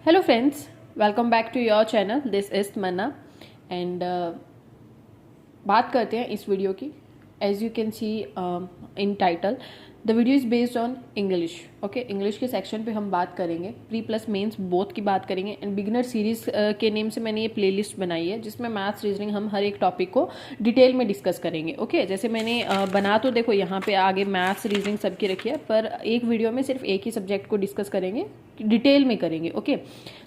Hello friends, welcome back to your channel. This is Manna and बात करते हैं इस वीडियो की. As you can see in title, the video is based on English. Okay, English के section पे हम बात करेंगे. प्री प्लस मेंस बोथ की बात करेंगे एंड बिगिनर सीरीज के नेम से मैंने ये प्लेलिस्ट बनाई है जिसमें मैथ्स रीजनिंग हम हर एक टॉपिक को डिटेल में डिस्कस करेंगे. ओके, जैसे मैंने बना तो देखो यहाँ पे आगे मैथ्स रीजनिंग सबकी रखी है, पर एक वीडियो में सिर्फ एक ही सब्जेक्ट को डिस्कस करेंगे, डिटेल में करेंगे. ओके,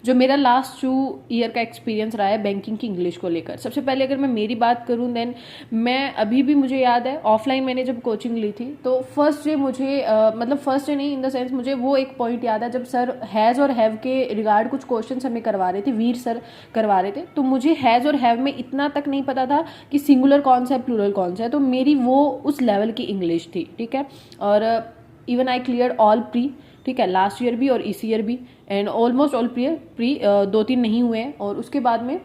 जो मेरा लास्ट 2 ईयर का एक्सपीरियंस रहा है बैंकिंग की इंग्लिश को लेकर. सबसे पहले अगर मैं मेरी बात करूँ देन मैं अभी भी मुझे याद है ऑफलाइन मैंने जब कोचिंग ली थी तो फर्स्ट डे मुझे मतलब फर्स्ट डे नहीं इन द सेंस मुझे वो एक पॉइंट याद है जब सर हैज़ और हैव के रिगार्ड कुछ क्वेश्चन हमें करवा रहे थे, वीर सर करवा रहे थे. तो मुझे हैज़ और हैव में इतना तक नहीं पता था कि सिंगुलर कौन सा है प्लूरल कौन सा है. तो मेरी वो उस लेवल की इंग्लिश थी. ठीक है, और even I clear all pre. ठीक है, लास्ट ईयर भी और इस ईयर भी एंड ऑलमोस्ट ऑल प्री 2-3 नहीं हुए हैं. और उसके बाद में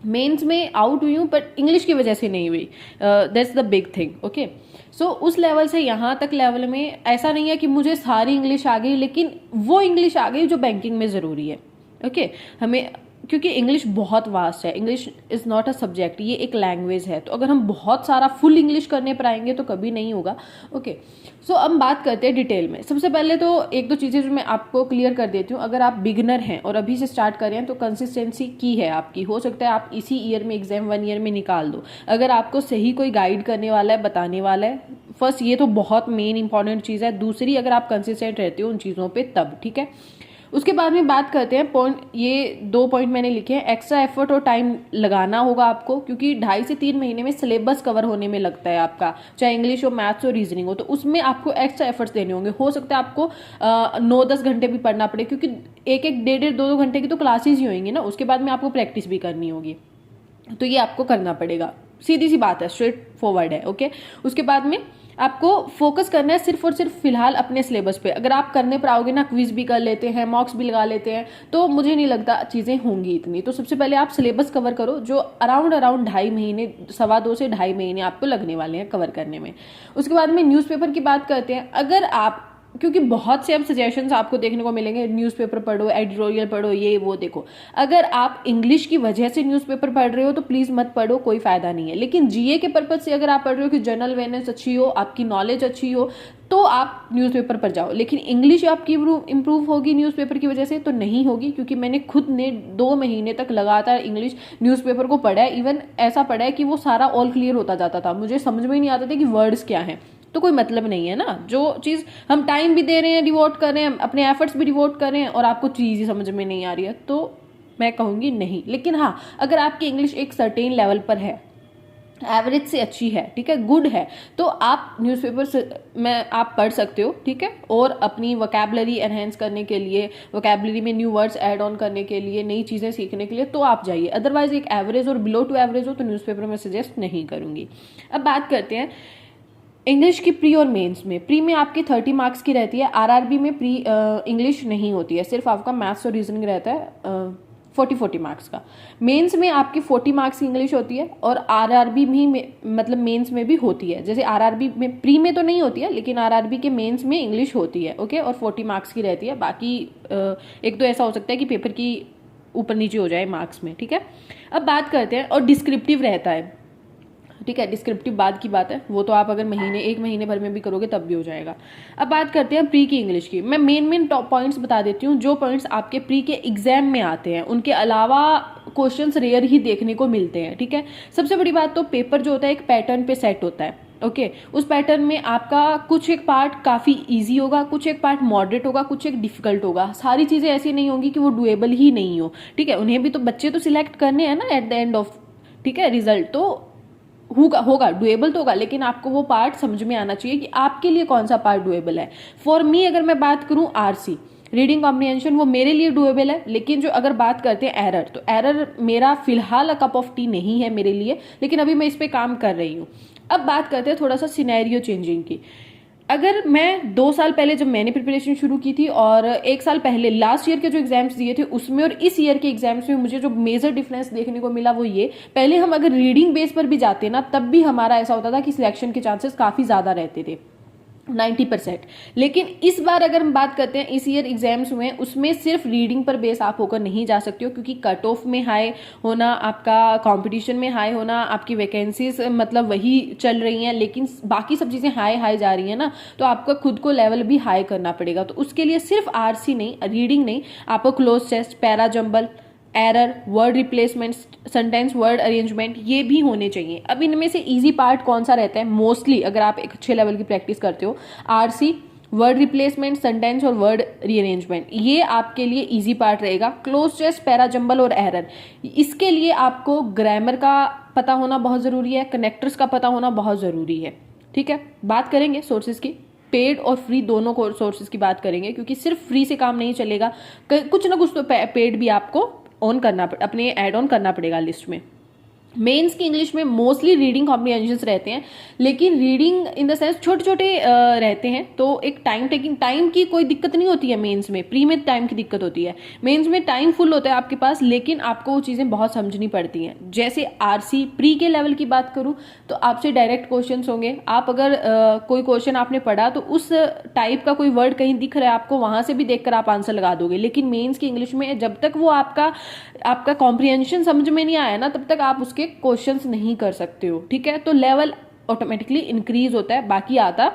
मेंस में आउट हुई हूँ बट इंग्लिश की वजह से नहीं हुई. That's the big thing. Okay, so उस लेवल से यहाँ तक लेवल में ऐसा नहीं है कि मुझे सारी इंग्लिश आ गई, लेकिन वो इंग्लिश आ गई जो बैंकिंग में ज़रूरी है. ओके, हमें क्योंकि इंग्लिश बहुत वास्ट है. English is not a subject, ये एक लैंग्वेज है. तो अगर हम बहुत सारा फुल इंग्लिश करने पर आएंगे तो कभी नहीं होगा. ओके, सो अब बात करते हैं डिटेल में. सबसे पहले तो 1-2 चीज़ें जो मैं आपको क्लियर कर देती हूँ. अगर आप बिगिनर हैं और अभी से स्टार्ट कर रहे हैं तो कंसिस्टेंसी की है आपकी. हो सकता है आप इसी ईयर में एग्जाम 1 ईयर में निकाल दो अगर आपको सही कोई गाइड करने वाला है, बताने वाला है. फर्स्ट ये तो बहुत मेन इंपॉर्टेंट चीज़ है. दूसरी, अगर आप कंसिस्टेंट रहते हो उन चीज़ों पर तब. ठीक है, उसके बाद में बात करते हैं पॉइंट. ये 2 पॉइंट मैंने लिखे हैं. एक्स्ट्रा एफर्ट और टाइम लगाना होगा आपको क्योंकि 2.5 से 3 महीने में सिलेबस कवर होने में लगता है आपका, चाहे इंग्लिश हो, मैथ्स हो, रीजनिंग हो. तो उसमें आपको एक्स्ट्रा एफर्ट्स देने होंगे. हो सकता है आपको 9-10 घंटे भी पढ़ना पड़े क्योंकि 1-1, 1.5, 2-2 घंटे की तो क्लासेज ही होंगी ना. उसके बाद में आपको प्रैक्टिस भी करनी होगी. तो ये आपको करना पड़ेगा. सीधी सी बात है, स्ट्रेट फॉरवर्ड है. ओके, उसके बाद में आपको फोकस करना है सिर्फ और सिर्फ फिलहाल अपने सिलेबस पे. अगर आप करने पर आओगे ना, क्विज भी कर लेते हैं, मॉक्स भी लगा लेते हैं, तो मुझे नहीं लगता चीज़ें होंगी इतनी. तो सबसे पहले आप सिलेबस कवर करो जो अराउंड 2.5 महीने, 2.25 से 2.5 महीने आपको लगने वाले हैं कवर करने में. उसके बाद में न्यूज़पेपर की बात करते हैं. अगर आप, क्योंकि बहुत से अब सजेशंस आपको देखने को मिलेंगे, न्यूज़पेपर पढ़ो, एडिटोरियल पढ़ो, ये वो देखो. अगर आप इंग्लिश की वजह से न्यूज़पेपर पढ़ रहे हो तो प्लीज़ मत पढ़ो, कोई फ़ायदा नहीं है. लेकिन जीए के पर्पज़ से अगर आप पढ़ रहे हो कि जनरल अवेयरनेस अच्छी हो, आपकी नॉलेज अच्छी हो, तो आप न्यूज़पेपर पर जाओ. लेकिन इंग्लिश आपकी इम्प्रूव होगी न्यूज़पेपर की वजह से तो नहीं होगी, क्योंकि मैंने खुद ने 2 महीने तक लगातार इंग्लिश न्यूज़पेपर को पढ़ा है. इवन ऐसा पढ़ा है कि वो सारा ऑल क्लियर होता जाता था, मुझे समझ में ही नहीं आता था कि वर्ड्स क्या हैं. तो कोई मतलब नहीं है ना. जो चीज़ हम टाइम भी दे रहे हैं, डिवोट कर रहे हैं, अपने एफर्ट्स भी डिवोट कर रहे हैं और आपको चीज़ ही समझ में नहीं आ रही है, तो मैं कहूँगी नहीं. लेकिन हाँ, अगर आपकी इंग्लिश एक सर्टेन लेवल पर है, एवरेज से अच्छी है, ठीक है, गुड है, तो आप न्यूज़पेपर से में आप पढ़ सकते हो. ठीक है, और अपनी वोकैबलरी एनहेंस करने के लिए, वोकैबलरी में न्यू वर्ड्स ऐड ऑन करने के लिए, नई चीज़ें सीखने के लिए तो आप जाइए. अदरवाइज एक एवरेज और बिलो टू एवरेज हो तो न्यूज़पेपर में सजेस्ट नहीं करूँगी. अब बात करते हैं इंग्लिश की प्री और मेंस में. प्री में आपकी 30 मार्क्स की रहती है. आरआरबी में प्री इंग्लिश नहीं होती है, सिर्फ आपका मैथ्स और रीजनिंग रहता है 40 मार्क्स का. मेंस में आपकी 40 मार्क्स की इंग्लिश होती है और आरआरबी भी मतलब मेंस में भी होती है. जैसे आरआरबी में प्री में तो नहीं होती है, लेकिन आरआरबी के मेंस में इंग्लिश होती है. ओके, और 40 मार्क्स की रहती है. बाकी एक तो ऐसा हो सकता है कि पेपर की ऊपर नीचे हो जाए मार्क्स में. ठीक है, अब बात करते हैं. और डिस्क्रिप्टिव रहता है. ठीक है, डिस्क्रिप्टिव बाद की बात है, वो तो आप अगर 1 महीने भर में भी करोगे तब भी हो जाएगा. अब बात करते हैं प्री की इंग्लिश की. मैं मेन टॉप पॉइंट्स बता देती हूँ जो पॉइंट्स आपके प्री के एग्जाम में आते हैं. उनके अलावा क्वेश्चंस रेयर ही देखने को मिलते हैं. ठीक है, सबसे बड़ी बात तो पेपर जो होता है एक पैटर्न पे सेट होता है. ओके, उस पैटर्न में आपका कुछ एक पार्ट काफ़ी इजी होगा, कुछ एक पार्ट मॉडरेट होगा, कुछ एक डिफिकल्ट होगा. सारी चीज़ें ऐसी नहीं होंगी कि वो डुएबल ही नहीं हो. ठीक है, उन्हें भी तो बच्चे तो सिलेक्ट करने हैं ना एट द एंड ऑफ. ठीक है, रिजल्ट तो होगा डुएबल तो होगा, लेकिन आपको वो पार्ट समझ में आना चाहिए कि आपके लिए कौन सा पार्ट डुएबल है. फॉर मी अगर मैं बात करूं आरसी, रीडिंग कॉम्प्रिहेंशन, वो मेरे लिए डुएबल है. लेकिन जो अगर बात करते हैं एरर, तो एरर मेरा फिलहाल कप ऑफ टी नहीं है मेरे लिए, लेकिन अभी मैं इस पर काम कर रही हूँ. अब बात करते हैं थोड़ा सा सिनेरियो चेंजिंग की. अगर मैं 2 साल पहले जब मैंने प्रिपरेशन शुरू की थी और 1 साल पहले लास्ट ईयर के जो एग्जाम्स दिए थे उसमें और इस ईयर के एग्जाम्स में मुझे जो मेजर डिफरेंस देखने को मिला वो ये, पहले हम अगर रीडिंग बेस पर भी जाते ना तब भी हमारा ऐसा होता था कि सिलेक्शन के चांसेस काफ़ी ज़्यादा रहते थे. 90%। लेकिन इस बार अगर हम बात करते हैं, इस ईयर एग्जाम्स हुए हैं, उसमें सिर्फ रीडिंग पर बेस आप होकर नहीं जा सकते हो, क्योंकि कट ऑफ में हाई होना, आपका कंपटीशन में हाई होना, आपकी वैकेंसीज मतलब वही चल रही हैं, लेकिन बाकी सब चीज़ें हाई हाई जा रही हैं ना, तो आपका खुद को लेवल भी हाई करना पड़ेगा। तो उसके लिए सिर्फ आरसी नहीं, रीडिंग नहीं, आपको cloze test, para jumble, error, word replacement, sentence word arrangement, ये भी होने चाहिए। अब इनमें से इजी पार्ट कौन सा रहता है? मोस्टली अगर आप एक अच्छे लेवल की प्रैक्टिस करते हो, आरसी, वर्ड रिप्लेसमेंट, सेंटेंस और वर्ड रीअरेंजमेंट, ये आपके लिए इजी पार्ट रहेगा। क्लोज टेस्ट, पैरा जंबल और एरर, इसके लिए आपको ग्रामर का पता होना बहुत ज़रूरी है, कनेक्टर्स का पता होना बहुत ज़रूरी है। ठीक है, बात करेंगे सोर्सेज की, पेड और फ्री दोनों को सोर्सेज की बात करेंगे, क्योंकि सिर्फ फ्री से काम नहीं चलेगा, कुछ ना कुछ तो पेड भी आपको ऑन करना, अपने ऐड ऑन करना पड़ेगा लिस्ट में। मेंस की इंग्लिश में मोस्टली रीडिंग कॉम्प्रिहेंशंस रहते हैं, लेकिन रीडिंग इन द सेंस छोटे छोटे रहते हैं, तो एक टाइम की कोई दिक्कत नहीं होती है मेंस में। प्री में टाइम की दिक्कत होती है, मेंस में टाइम फुल होता है आपके पास, लेकिन आपको वो चीज़ें बहुत समझनी पड़ती हैं। जैसे आरसी प्री के लेवल की बात करूँ तो आपसे डायरेक्ट क्वेश्चंस होंगे, आप अगर कोई क्वेश्चन आपने पढ़ा तो उस टाइप का कोई वर्ड कहीं दिख रहा है आपको, वहां से भी देखकर आप आंसर लगा दोगे। लेकिन मेंस की इंग्लिश में जब तक वो आपका कॉम्प्रिहेंशन समझ में नहीं आया ना, तब तक आप उसके क्वेश्चंस नहीं कर सकते हो। ठीक है, तो लेवल ऑटोमेटिकली इंक्रीज होता है। बाकी आता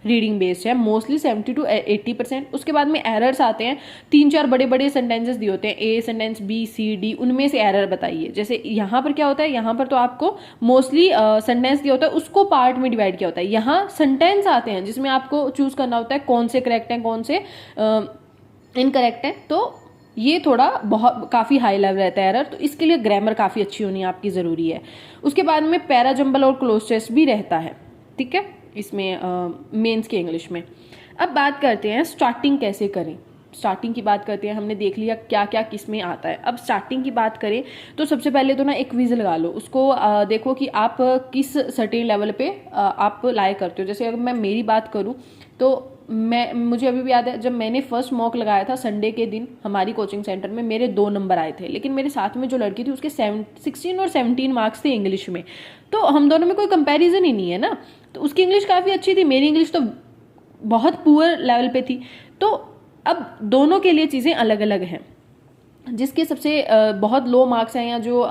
रीडिंग बेस्ड है मोस्टली 70 to 80%। उसके बाद में एरर्स आते हैं, 3-4 बड़े बड़े सेंटेंसेस दिए होते हैं, A sentence, B, C, D, उनमें से एरर बताइए। जैसे यहाँ पर क्या होता है, यहाँ पर तो आपको मोस्टली सेंटेंस दिया होता है, उसको पार्ट में डिवाइड किया होता है। यहाँ सेंटेंस आते हैं जिसमें आपको चूज करना होता है कौन से करेक्ट हैं, कौन से इनकरेक्ट हैं। तो ये थोड़ा बहुत काफ़ी हाई लेवल रहता है एरर, तो इसके लिए ग्रामर काफ़ी अच्छी होनी आपकी ज़रूरी है। उसके बाद में पैरा जंबल और क्लोज टेस्ट भी रहता है। ठीक है, इसमें मेंस के इंग्लिश में। अब बात करते हैं स्टार्टिंग कैसे करें। स्टार्टिंग की बात करते हैं, हमने देख लिया क्या क्या किस में आता है। अब स्टार्टिंग की बात करें तो सबसे पहले तो ना एक क्विज लगा लो, उसको देखो कि आप किस सर्टेन लेवल पे आप लाए करते हो। जैसे अगर मैं मेरी बात करूँ तो मुझे अभी भी याद है, जब मैंने फर्स्ट मॉक लगाया था संडे के दिन हमारी कोचिंग सेंटर में, मेरे 2 नंबर आए थे, लेकिन मेरे साथ में जो लड़की थी उसके 16 और 17 मार्क्स थे इंग्लिश में। तो हम दोनों में कोई कंपैरिजन ही नहीं है ना। तो उसकी इंग्लिश काफ़ी अच्छी थी, मेरी इंग्लिश तो बहुत पुअर लेवल पे थी। तो अब दोनों के लिए चीज़ें अलग अलग हैं। जिसके सबसे बहुत लो मार्क्स हैं, या जो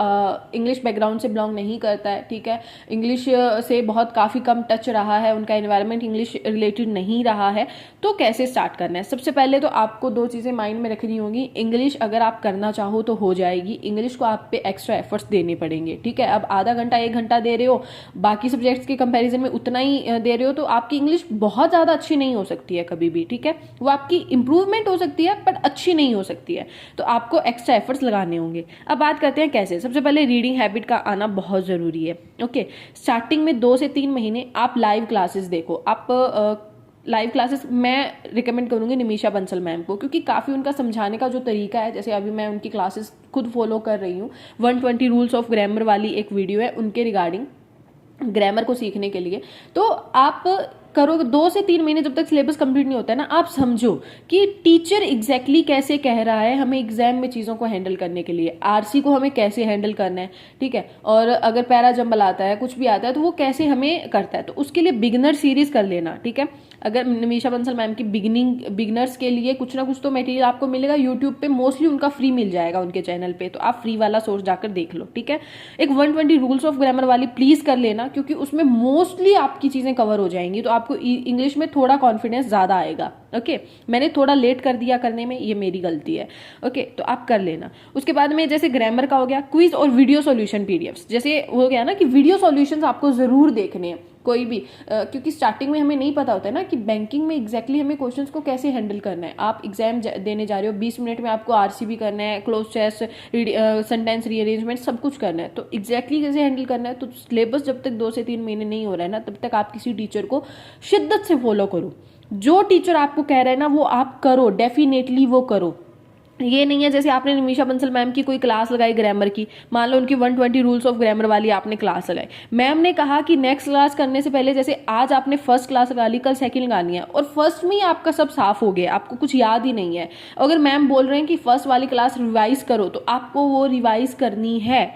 इंग्लिश बैकग्राउंड से बिलोंग नहीं करता है, ठीक है, इंग्लिश से बहुत काफ़ी कम टच रहा है, उनका एनवायरनमेंट इंग्लिश रिलेटेड नहीं रहा है, तो कैसे स्टार्ट करना है। सबसे पहले तो आपको 2 चीज़ें माइंड में रखनी होंगी। इंग्लिश अगर आप करना चाहो तो हो जाएगी, इंग्लिश को आप पे एक्स्ट्रा एफर्ट्स देने पड़ेंगे। ठीक है, अब आधा घंटा 1 घंटा दे रहे हो, बाकी सब्जेक्ट्स के कंपेरिजन में उतना ही दे रहे हो, तो आपकी इंग्लिश बहुत ज़्यादा अच्छी नहीं हो सकती है कभी भी। ठीक है, वो आपकी इंप्रूवमेंट हो सकती है बट अच्छी नहीं हो सकती है, तो आपको एक्स्ट्रा एफर्ट्स लगाने होंगे। अब बात करते हैं कैसे। सबसे पहले रीडिंग हैबिट का आना बहुत ज़रूरी है। ओके, स्टार्टिंग में 2 से 3 महीने आप लाइव क्लासेस देखो। आप लाइव क्लासेस मैं रिकमेंड करूंगी निमिषा बंसल मैम को, क्योंकि काफ़ी उनका समझाने का जो तरीका है, जैसे अभी मैं उनकी क्लासेस खुद फॉलो कर रही हूँ, 120 रूल्स ऑफ ग्रामर वाली एक वीडियो है उनके रिगार्डिंग ग्रामर को सीखने के लिए। तो आप करो 2 से 3 महीने, जब तक सिलेबस कंप्लीट नहीं होता है ना, आप समझो कि टीचर एग्जैक्टली कैसे कह रहा है हमें एग्जाम में चीज़ों को हैंडल करने के लिए, आरसी को हमें कैसे हैंडल करना है। ठीक है, और अगर पैरा जंबल आता है, कुछ भी आता है, तो वो कैसे हमें करता है। तो उसके लिए बिगिनर सीरीज कर लेना। ठीक है, अगर निमिषा बंसल मैम की बिगिनर्स के लिए कुछ ना कुछ तो मटेरियल आपको मिलेगा यूट्यूब पे, मोस्टली उनका फ्री मिल जाएगा उनके चैनल पे, तो आप फ्री वाला सोर्स जाकर देख लो। ठीक है, एक 120 रूल्स ऑफ ग्रामर वाली प्लीज कर लेना, क्योंकि उसमें मोस्टली आपकी चीजें कवर हो जाएंगी, तो आपको इंग्लिश में थोड़ा कॉन्फिडेंस ज्यादा आएगा। ओके, मैंने थोड़ा लेट कर दिया करने में, ये मेरी गलती है। ओके, तो आप कर लेना। उसके बाद में जैसे ग्रामर का हो गया, क्विज और वीडियो सॉल्यूशन पीडीएफ्स, जैसे हो गया ना कि वीडियो सॉल्यूशंस आपको जरूर देखने हैं कोई भी, क्योंकि स्टार्टिंग में हमें नहीं पता होता है ना कि बैंकिंग में एग्जैक्टली हमें क्वेश्चंस को कैसे हैंडल करना है। आप एग्जाम देने जा रहे हो, 20 मिनट में आपको आरसीबी करना है, क्लोज टेस्ट, सेंटेंस रीअरेंजमेंट सब कुछ करना है, तो एग्जैक्टली कैसे हैंडल करना है। तो सिलेबस जब तक 2 से 3 महीने नहीं हो रहा है ना, तब तक आप किसी टीचर को शिद्दत से फॉलो करो। जो टीचर आपको कह रहा है ना वो आप करो, डेफिनेटली वो करो। ये नहीं है जैसे आपने निमिषा बंसल मैम की कोई क्लास लगाई ग्रामर की, मान लो उनकी 120 रूल्स ऑफ ग्रामर वाली आपने क्लास लगाई, मैम ने कहा कि नेक्स्ट क्लास करने से पहले, जैसे आज आपने फर्स्ट क्लास लगा ली, कल सेकंड लगानी है, और फर्स्ट में ही आपका सब साफ हो गया, आपको कुछ याद ही नहीं है। अगर मैम बोल रहे हैं कि फर्स्ट वाली क्लास रिवाइज करो, तो आपको वो रिवाइज करनी है।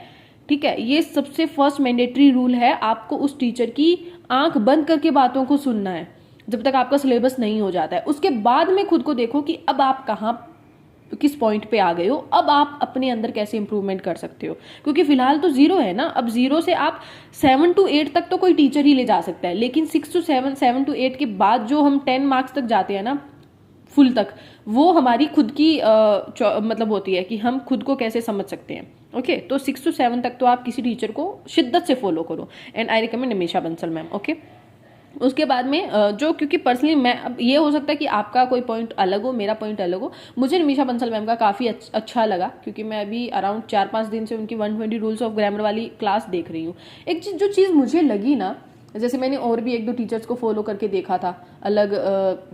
ठीक है, ये सबसे फर्स्ट मैंडेटरी रूल है, आपको उस टीचर की आंख बंद करके बातों को सुनना है। जब तक आपका सिलेबस नहीं हो जाता है। उसके बाद में खुद को देखो कि अब आप कहाँ किस पॉइंट पे आ गए हो, अब आप अपने अंदर कैसे इंप्रूवमेंट कर सकते हो, क्योंकि फिलहाल तो 0 है ना। अब 0 से आप 7 to 8 तक तो कोई टीचर ही ले जा सकता है, लेकिन 6 to 7, 7 to 8 के बाद जो हम 10 मार्क्स तक जाते हैं ना, फुल तक, वो हमारी खुद की मतलब होती है कि हम खुद को कैसे समझ सकते हैं। ओके, तो 6 to 7 तक तो आप किसी टीचर को शिद्दत से फॉलो करो, and I recommend Nimisha Bansal ma'am. Okay, उसके बाद में जो, क्योंकि पर्सनली मैं, अब ये हो सकता है कि आपका कोई पॉइंट अलग हो, मेरा पॉइंट अलग हो, मुझे निमिषा बंसल मैम का काफ़ी अच्छा लगा, क्योंकि मैं अभी अराउंड 4-5 दिन से उनकी 120 रूल्स ऑफ ग्रामर वाली क्लास देख रही हूँ। एक चीज़, जो चीज़ मुझे लगी ना, जैसे मैंने और भी 1-2 टीचर्स को फॉलो करके देखा था अलग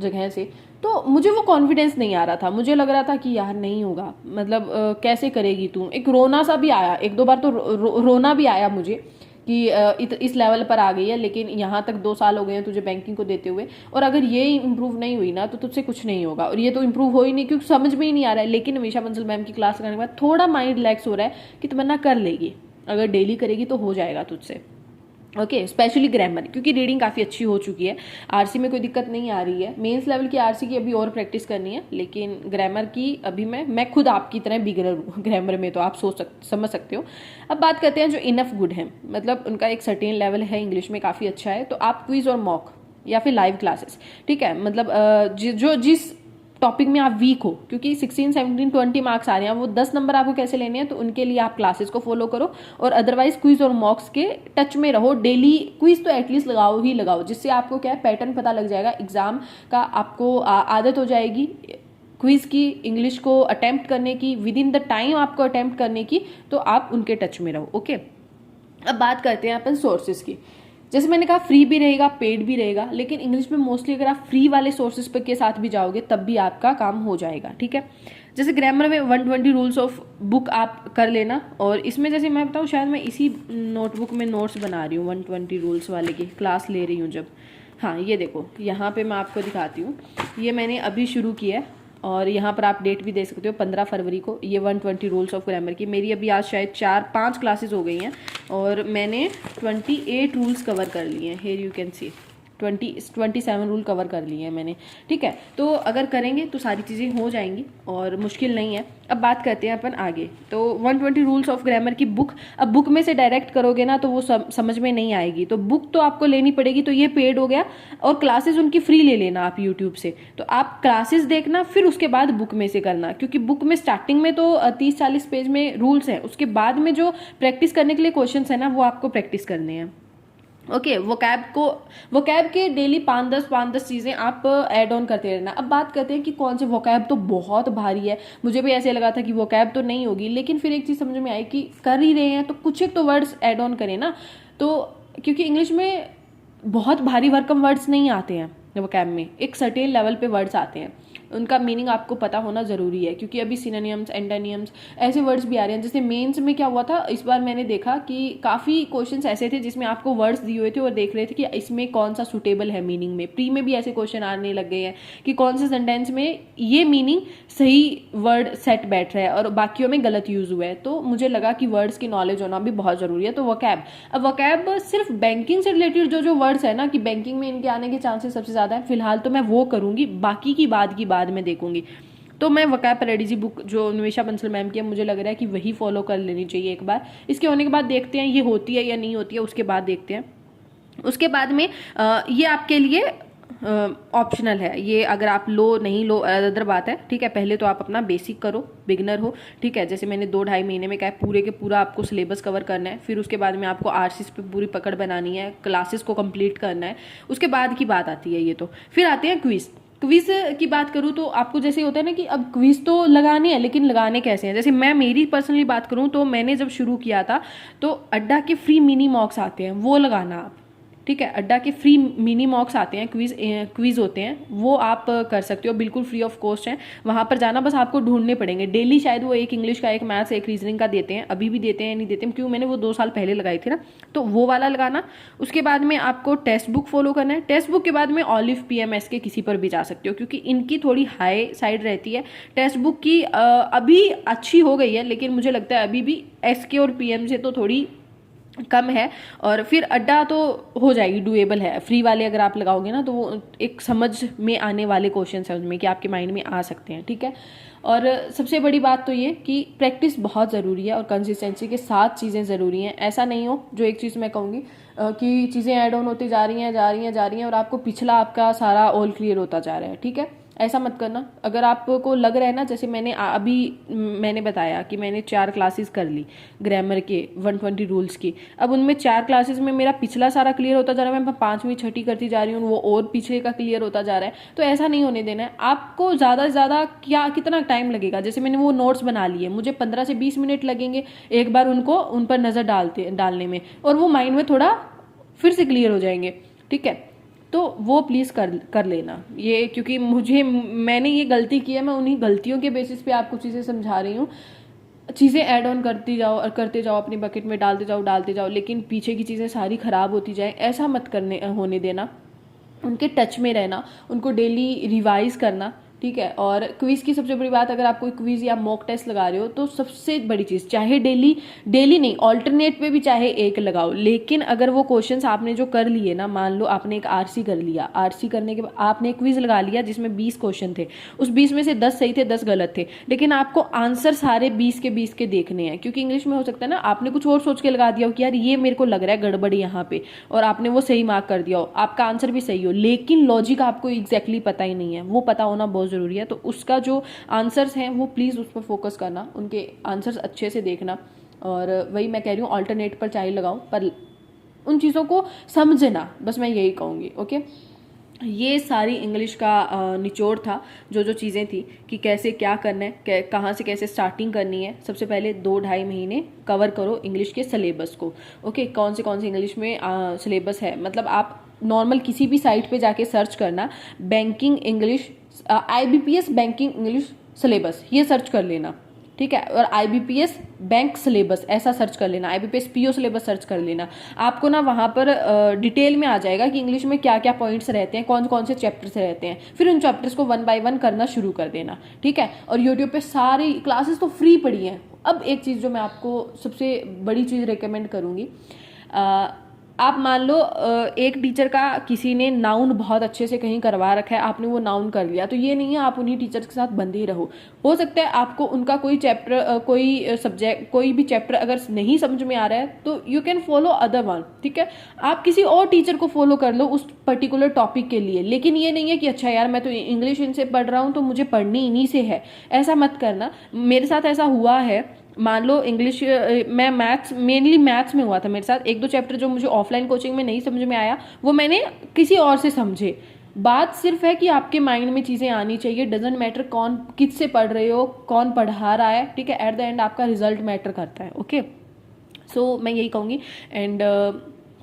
जगह से, तो मुझे वो कॉन्फिडेंस नहीं आ रहा था। मुझे लग रहा था कि यार नहीं होगा, मतलब कैसे करेगी तू। एक रोना सा भी आया, 1-2 बार तो रोना भी आया मुझे कि इस लेवल पर आ गई है, लेकिन यहाँ तक 2 साल हो गए हैं तुझे बैंकिंग को देते हुए, और अगर ये इंप्रूव नहीं हुई ना तो तुझसे कुछ नहीं होगा। और ये तो इंप्रूव हो ही नहीं, क्योंकि समझ में ही नहीं आ रहा है। लेकिन निमिषा बंसल मैम की क्लास करने के बाद थोड़ा माइंड रिलैक्स हो रहा है कि तमन्ना कर लेगी, अगर डेली करेगी तो हो जाएगा तुझसे। ओके, स्पेशली ग्रामर, क्योंकि रीडिंग काफ़ी अच्छी हो चुकी है, आरसी में कोई दिक्कत नहीं आ रही है। मेंस लेवल की आरसी की अभी और प्रैक्टिस करनी है, लेकिन ग्रामर की अभी मैं खुद आपकी तरह बिगनर हूँ ग्रामर में, तो आप समझ सकते हो। अब बात करते हैं जो इनफ गुड है, मतलब उनका एक सर्टेन लेवल है, इंग्लिश में काफ़ी अच्छा है। तो आप क्विज और मॉक या फिर लाइव क्लासेस, ठीक है, मतलब जो जिस टॉपिक में आप वीक हो, क्योंकि 16, 17, 20 मार्क्स आ रहे हैं, वो 10 नंबर आपको कैसे लेने हैं, तो उनके लिए आप क्लासेस को फॉलो करो, और अदरवाइज क्विज और मॉक्स के टच में रहो। डेली क्विज तो एटलीस्ट लगाओ ही लगाओ, जिससे आपको क्या है, पैटर्न पता लग जाएगा, एग्जाम का आपको आदत हो जाएगी क्विज की, इंग्लिश को अटेम्प्ट करने की, विद इन द टाइम आपको अटेम्प्ट करने की, तो आप उनके टच में रहो। ओके, अब बात करते हैं अपन सोर्सेज की। जैसे मैंने कहा, फ्री भी रहेगा, पेड भी रहेगा, लेकिन इंग्लिश में मोस्टली अगर आप फ्री वाले सोर्सेज के साथ भी जाओगे तब भी आपका काम हो जाएगा, ठीक है। जैसे ग्रामर में 120 रूल्स ऑफ बुक आप कर लेना, और इसमें जैसे मैं बताऊँ, शायद मैं इसी नोटबुक में नोट्स बना रही हूँ 120 रूल्स वाले की, क्लास ले रही हूँ जब। हाँ, ये देखो, यहाँ पे मैं आपको दिखाती हूँ, ये मैंने अभी शुरू किया है, और यहाँ पर आप डेट भी दे सकते हो 15 फरवरी को। ये 120 रूल्स ऑफ ग्रामर की मेरी अभी आज शायद 4-5 क्लासेस हो गई हैं, और मैंने 28 रूल्स कवर कर लिए हैं। Here you can see 27 rule cover कर लिए हैं मैंने, ठीक है। तो अगर करेंगे तो सारी चीज़ें हो जाएंगी, और मुश्किल नहीं है। अब बात करते हैं अपन आगे। तो 120 रूल्स ऑफ ग्रामर की बुक, अब बुक में से डायरेक्ट करोगे ना तो वो समझ में नहीं आएगी, तो बुक तो आपको लेनी पड़ेगी। तो ये पेड हो गया, और क्लासेस उनकी फ्री ले लेना आप यूट्यूब से। तो आप क्लासेस देखना, फिर उसके बाद बुक में से करना, क्योंकि बुक में स्टार्टिंग में तो 30-40 पेज में रूल्स हैं, उसके बाद में जो प्रैक्टिस करने के लिए क्वेश्चन है ना, वो आपको प्रैक्टिस करने हैं। ओके, वोकैब के डेली 5-10 चीज़ें आप ऐड ऑन करते रहना। अब बात करते हैं कि कौन से वोकैब तो बहुत भारी है, मुझे भी ऐसे लगा था कि वोकैब तो नहीं होगी, लेकिन फिर एक चीज़ समझ में आई कि कर ही रहे हैं तो कुछ एक तो वर्ड्स ऐड ऑन करें ना। तो क्योंकि इंग्लिश में बहुत भारी भरकम वर्ड्स नहीं आते हैं वोकैब में, एक सर्टेन लेवल पे वर्ड्स आते हैं, उनका मीनिंग आपको पता होना ज़रूरी है, क्योंकि अभी सिनोनिम्स, एंटोनिम्स ऐसे वर्ड्स भी आ रहे हैं। जैसे मेंस में क्या हुआ था, इस बार मैंने देखा कि काफ़ी क्वेश्चंस ऐसे थे जिसमें आपको वर्ड्स दिए हुए थे और देख रहे थे कि इसमें कौन सा सूटेबल है मीनिंग में। प्री में भी ऐसे क्वेश्चन आने लग गए हैं कि कौन से सेंटेंस में ये मीनिंग सही वर्ड सेट बैठ रहा है और बाकियों में गलत यूज़ हुआ है। तो मुझे लगा कि वर्ड्स की नॉलेज होना भी बहुत ज़रूरी है। तो वोकैब, अब वोकैब सिर्फ बैंकिंग से रिलेटेड जो वर्ड्स है ना, कि बैंकिंग में इनके आने के चांसेस सबसे ज़्यादा है, फिलहाल तो मैं वो करूँगी, बाकी की बाद में देखूंगी। तो मैं वोकैबुलरी बुक जो निमिषा बंसल मैम की है, मुझे लग रहा है कि वही फॉलो कर लेनी चाहिए एक बार। इसके होने के बाद देखते हैं ये होती है या नहीं होती है, उसके बाद देखते हैं। उसके बाद में ये आपके लिए ऑप्शनल है, ये अगर आप लो अदर बात है, ठीक है। पहले तो आप अपना बेसिक करो, बिगनर हो, ठीक है। जैसे मैंने 2-2.5 महीने में कहा, पूरे के पूरा आपको सिलेबस कवर करना है। फिर उसके बाद में आपको आरसीएस पे पूरी पकड़ बनानी है, क्लासेस को कंप्लीट करना है। उसके बाद की बात आती है ये। तो फिर आते हैं क्विज की बात करूँ तो आपको जैसे होता है ना कि अब क्विज तो लगाने हैं, लेकिन लगाने कैसे हैं। जैसे मैं मेरी पर्सनली बात करूँ तो मैंने जब शुरू किया था तो अड्डा के फ्री मिनी मॉक्स आते हैं, वो लगाना आप, ठीक है। अड्डा के फ्री मिनी मॉक्स आते हैं, क्विज होते हैं, वो आप कर सकते हो, बिल्कुल फ्री ऑफ कॉस्ट है। वहाँ पर जाना, बस आपको ढूंढने पड़ेंगे। डेली शायद वो एक इंग्लिश का, एक मैथ्स, एक रीजनिंग का देते हैं, अभी भी देते हैं नहीं देते हैं, क्योंकि मैंने वो 2 साल पहले लगाई थी ना, तो वो वाला लगाना। उसके बाद में आपको टेक्स्ट बुक फॉलो करना है। टेक्स्ट बुक के बाद में ऑलिव PMS के किसी पर भी जा सकते हो, क्योंकि इनकी थोड़ी हाई साइड रहती है। टेक्स्ट बुक की अभी अच्छी हो गई है, लेकिन मुझे लगता है अभी भी SK और PM से तो थोड़ी कम है, और फिर अड्डा तो हो जाएगी, डुएबल है। फ्री वाले अगर आप लगाओगे ना तो वो एक समझ में आने वाले क्वेश्चन है उनमें, कि आपके माइंड में आ सकते हैं, ठीक है। और सबसे बड़ी बात तो ये कि प्रैक्टिस बहुत ज़रूरी है और कंसिस्टेंसी के साथ चीज़ें ज़रूरी हैं। ऐसा नहीं हो, जो एक चीज़ मैं कहूँगी कि चीज़ें ऐड ऑन होती जा रही हैं और आपको पिछला आपका सारा ऑल क्लियर होता जा रहा है, ठीक है। ऐसा मत करना। अगर आपको लग रहा है ना, जैसे मैंने बताया कि मैंने 4 क्लासेस कर ली ग्रामर के 120 रूल्स की, अब उनमें 4 क्लासेस में मेरा पिछला सारा क्लियर होता जा रहा है, मैं 5वीं 6ठी करती जा रही हूँ, वो और पीछे का क्लियर होता जा रहा है। तो ऐसा नहीं होने देना है आपको। ज़्यादा से ज़्यादा कितना टाइम लगेगा, जैसे मैंने वो नोट्स बना लिए, मुझे 15 से 20 मिनट लगेंगे एक बार उन पर नज़र डालने में, और वो माइंड में थोड़ा फिर से क्लियर हो जाएंगे, ठीक है। तो वो प्लीज़ कर लेना ये, क्योंकि मैंने ये गलती की है, मैं उन्हीं गलतियों के बेसिस पे आपको चीज़ें समझा रही हूँ। चीज़ें ऐड ऑन करती जाओ और करते जाओ, अपनी बकेट में डालते जाओ, लेकिन पीछे की चीज़ें सारी ख़राब होती जाए, ऐसा मत होने देना। उनके टच में रहना, उनको डेली रिवाइज करना, ठीक है। और क्विज़ की सबसे बड़ी बात, अगर आप कोई क्विज़ या मॉक टेस्ट लगा रहे हो तो सबसे बड़ी चीज़, चाहे डेली नहीं, ऑल्टरनेट पे भी चाहे एक लगाओ, लेकिन अगर वो क्वेश्चंस आपने जो कर लिए ना, मान लो आपने एक आरसी कर लिया, आरसी करने के बाद आपने क्विज़ लगा लिया जिसमें 20 क्वेश्चन थे, उस 20 में से 10 सही थे, 10 गलत थे, लेकिन आपको आंसर सारे 20 के देखने हैं, क्योंकि इंग्लिश में हो सकता है ना आपने कुछ और सोच के लगा दिया हो कि यार ये मेरे को लग रहा है गड़बड़ यहाँ पे, और आपने वो सही मार्क कर दिया हो, आपका आंसर भी सही हो, लेकिन लॉजिक आपको एग्जैक्टली पता ही नहीं है। वो पता होना बहुत ज़रूरी है। तो उसका जो आंसर्स हैं वो प्लीज़ उस पर फोकस करना, उनके आंसर्स अच्छे से देखना, और वही मैं कह रही हूँ, ऑल्टरनेट पर चाहे लगाओ, पर उन चीज़ों को समझना, बस मैं यही कहूँगी, ओके। ये सारी इंग्लिश का निचोड़ था, जो चीज़ें थी कि कैसे क्या करना है, कहाँ से कैसे स्टार्टिंग करनी है। सबसे पहले 2-2.5 महीने कवर करो इंग्लिश के सिलेबस को, ओके। कौन से इंग्लिश में सिलेबस है, मतलब आप नॉर्मल किसी भी साइट पे जाके सर्च करना, banking English, IBPS banking English syllabus, ये सर्च कर लेना, ठीक है। और IBPS बैंक सिलेबस ऐसा सर्च कर लेना, IBPS PO सिलेबस सर्च कर लेना। आपको ना वहाँ पर डिटेल में आ जाएगा कि इंग्लिश में क्या क्या पॉइंट्स रहते हैं, कौन से चैप्टर्स रहते हैं, फिर उन चैप्टर्स को 1 by 1 करना शुरू कर देना, ठीक है। और यूट्यूब पे सारी क्लासेस तो फ्री पड़ी हैं। अब एक चीज़ जो मैं आपको सबसे बड़ी चीज़ रिकमेंड करूँगी, आप मान लो एक टीचर का किसी ने नाउन बहुत अच्छे से कहीं करवा रखा है, आपने वो नाउन कर लिया, तो ये नहीं है आप उन्हीं टीचर्स के साथ बंधे ही रहो। हो सकता है आपको उनका कोई चैप्टर, कोई सब्जेक्ट, कोई भी चैप्टर अगर नहीं समझ में आ रहा है तो you can follow other one, ठीक है। आप किसी और टीचर को फॉलो कर लो उस पर्टिकुलर टॉपिक के लिए, लेकिन ये नहीं है कि अच्छा यार मैं तो इंग्लिश इनसे पढ़ रहा हूँ तो मुझे पढ़नी इन्हीं से है, ऐसा मत करना। मेरे साथ ऐसा हुआ है, मान लो इंग्लिश, मैं मेनली मैथ्स में हुआ था मेरे साथ, 1-2 चैप्टर जो मुझे ऑफलाइन कोचिंग में नहीं समझ में आया वो मैंने किसी और से समझे। बात सिर्फ है कि आपके माइंड में चीज़ें आनी चाहिए, डजेंट मैटर कौन किससे पढ़ रहे हो, कौन पढ़ा रहा है, ठीक है। एट द एंड आपका रिजल्ट मैटर करता है, ओके। सो मैं यही कहूँगी, and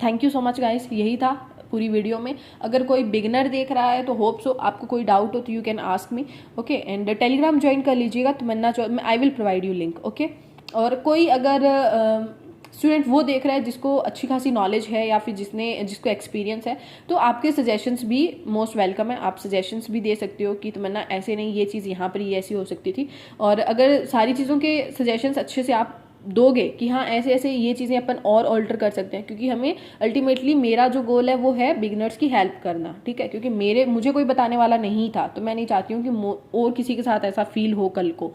thank you so much guys. यही था पूरी वीडियो में। अगर कोई बिगनर देख रहा है तो होप सो आपको कोई डाउट हो तो you can ask me, okay. And Telegram join कर लीजिएगा, Tamanna I will provide you link, okay. और कोई अगर स्टूडेंट वो देख रहा है जिसको अच्छी खासी नॉलेज है या फिर जिसको एक्सपीरियंस है, तो आपके सजेशंस भी मोस्ट वेलकम है। आप सजेशंस भी दे सकते हो कि तमन्ना ऐसे नहीं, ये चीज़ यहाँ पर ये ऐसी हो सकती थी। और अगर सारी चीज़ों के सजेशंस अच्छे से आप दोगे कि हाँ ऐसे ऐसे ये चीज़ें अपन और ऑल्टर कर सकते हैं, क्योंकि हमें अल्टीमेटली मेरा जो गोल है वो है बिगनर्स की हेल्प करना, ठीक है। क्योंकि मुझे कोई बताने वाला नहीं था, तो मैं नहीं चाहती हूँ कि और किसी के साथ ऐसा फील हो कल को।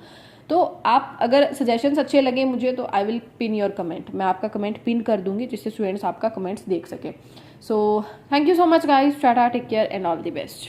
तो आप अगर सजेशंस अच्छे लगे मुझे तो I will pin your comment, मैं आपका कमेंट पिन कर दूंगी जिससे स्टूडेंट्स आपका कमेंट्स देख सके। So thank you so much guys, tata, take care and all the best.